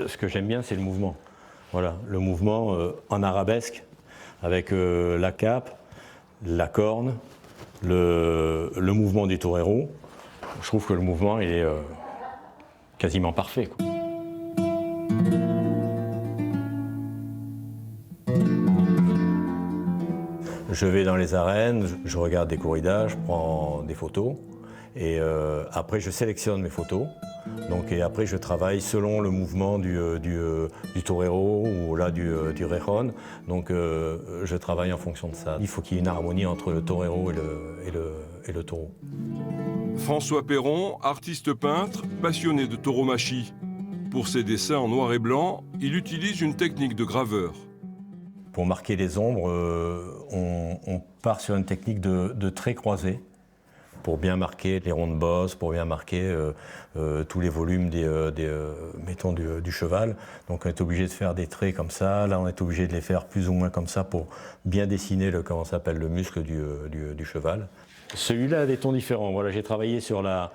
Ce que j'aime bien, c'est le mouvement. Voilà, le mouvement en arabesque, avec la cape, la corne, le mouvement du torero. Je trouve que le mouvement il est quasiment parfait, quoi. Je vais dans les arènes, je regarde des corridas, je prends des photos et après je sélectionne mes photos. Donc, et après je travaille selon le mouvement du torero ou là du rejon. Donc je travaille en fonction de ça. Il faut qu'il y ait une harmonie entre le torero et le taureau. François Perron, artiste peintre, passionné de tauromachie. Pour ses dessins en noir et blanc, il utilise une technique de graveur. Pour marquer les ombres, on part sur une technique de traits croisés pour bien marquer les ronds de bosse, pour bien marquer tous les volumes mettons du cheval. Donc on est obligé de faire des traits comme ça. Là, on est obligé de les faire plus ou moins comme ça pour bien dessiner le muscle du cheval. Celui-là a des tons différents. Voilà, j'ai travaillé sur la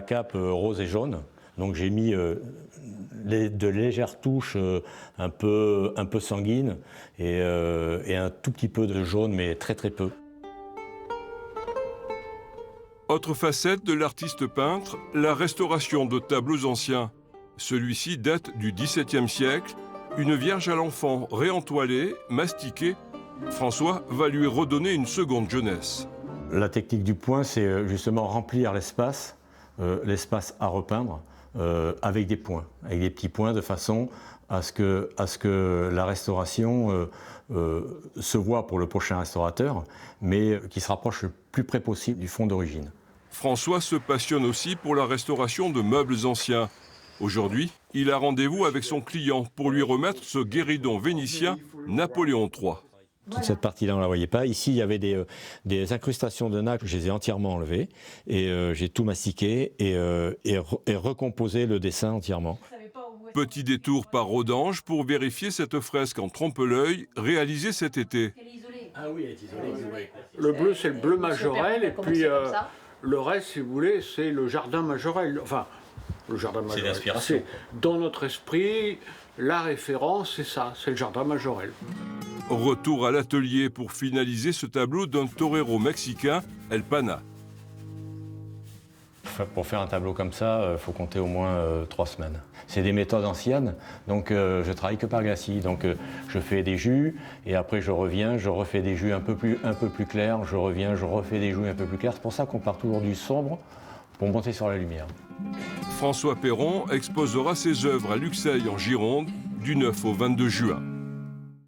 cape rose et jaune. Donc j'ai mis de légères touches un peu sanguines et un tout petit peu de jaune, mais très très peu. Autre facette de l'artiste peintre, la restauration de tableaux anciens. Celui-ci date du XVIIe siècle. Une Vierge à l'enfant réentoilée, mastiquée. François va lui redonner une seconde jeunesse. La technique du point, c'est justement remplir l'espace à repeindre. Avec des points, avec des petits points de façon à ce que la restauration se voit pour le prochain restaurateur, mais qui se rapproche le plus près possible du fond d'origine. François se passionne aussi pour la restauration de meubles anciens. Aujourd'hui, il a rendez-vous avec son client pour lui remettre ce guéridon vénitien Napoléon III. Toute cette partie-là, on ne la voyait pas. Ici, il y avait des incrustations de nacre, je les ai entièrement enlevées et j'ai tout mastiqué et recomposé le dessin entièrement. Petit détour par Rodange pour vérifier cette fresque en trompe-l'œil réalisée cet été. Ah oui, elle est isolée. Le bleu, c'est le bleu Majorel et puis le reste, si vous voulez, c'est le jardin Majorel. Enfin, le jardin Majorel. C'est l'inspiration. Dans notre esprit, la référence, c'est ça, c'est le jardin Majorel. Retour à l'atelier pour finaliser ce tableau d'un torero mexicain, El Pana. Pour faire un tableau comme ça, il faut compter au moins 3 semaines. C'est des méthodes anciennes, donc je travaille que par glacis. Donc je fais des jus et après je reviens, je refais des jus un peu plus clairs, je reviens, je refais des jus un peu plus clairs. C'est pour ça qu'on part toujours du sombre pour monter sur la lumière. François Perron exposera ses œuvres à Luxeuil en Gironde du 9 au 22 juin.